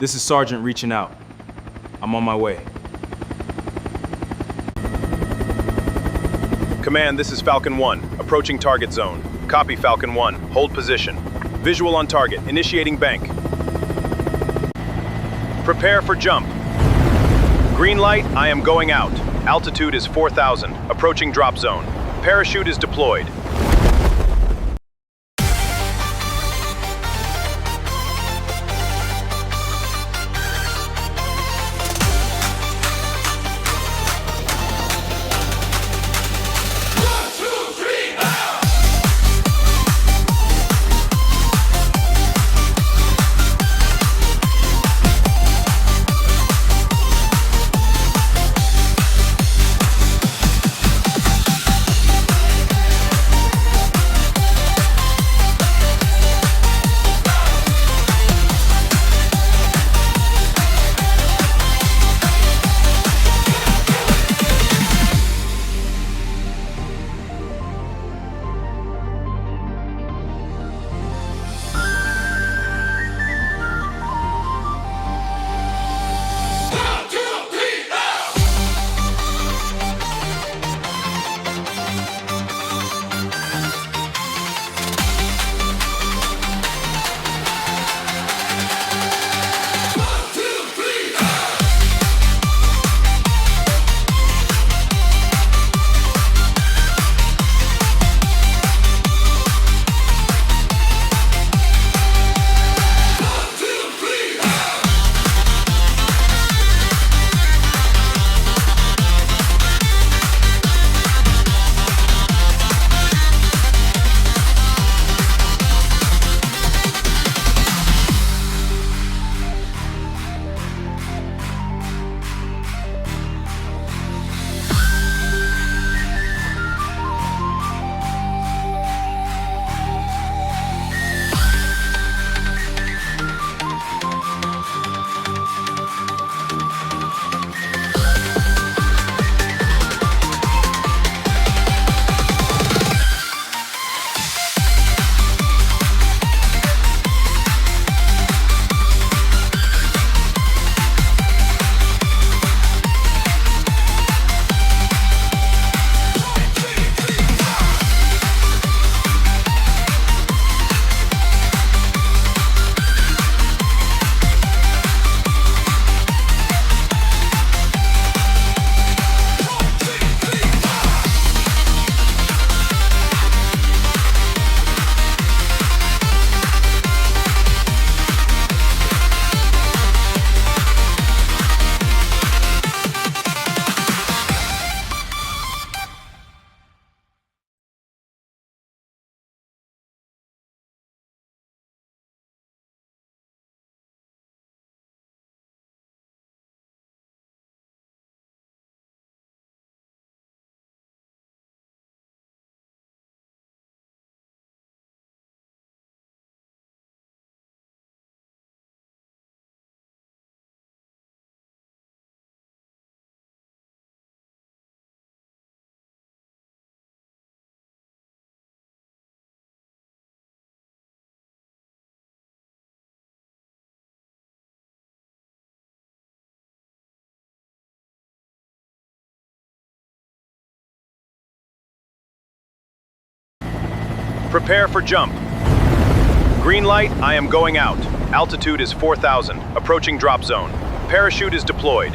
This is Sergeant reaching out. I'm on my way. Command, this is Falcon 1, approaching target zone. Copy, Falcon 1. Hold position. Visual on target. Initiating bank. Prepare for jump. Green light, I am going out. Altitude is 4,000. Approaching drop zone. Parachute is deployed. Prepare for jump. Green light, I am going out. Altitude is 4,000. Approaching drop zone. Parachute is deployed.